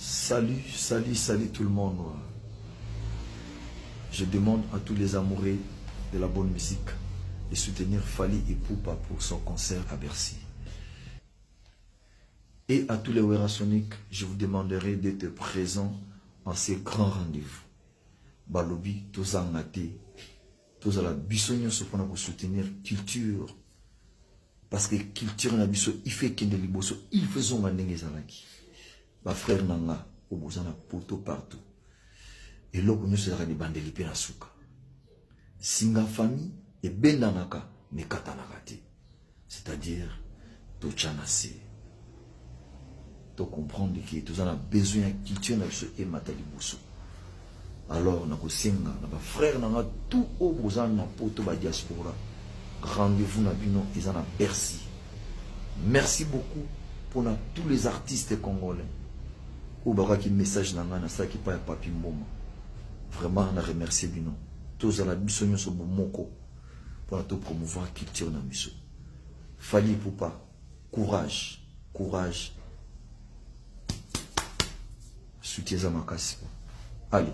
Salut, salut, salut tout le monde. Je demande à tous les amoureux de la bonne musique de soutenir Fally Ipupa pour son concert à Bercy. Et à tous les Werasoniques, je vous demanderai d'être présents en ces grands rendez-vous. Balobi, Tozangate, Tozala Bissonio se prend pour soutenir culture. Parce que culture na biso, il fait qu'il y ait des liboso, il fait son mandenge zanaki. Ma frère nanga, au bozana poto partout. Et là, nous sommes des bandes de la souka. Singa famille et bendanaka, mais katanakate. C'est-à-dire, to chanase. To comprendre que tous on a besoin de culture et mataliboso. Alors, nous singa, nos frères nanga tout au bozana poto ba diaspora. Rendez-vous na bino ils en a Bercy. Merci beaucoup pour tous les artistes congolais. Ou baka qui message nanga na ça qui pas papi mboma. Vraiment on a remercié bino. Tous à la bisonyo so bomoko pour tout promouvoir culture na biso. Fally Ipupa, courage, courage. Soutiens à ma casse. Allez.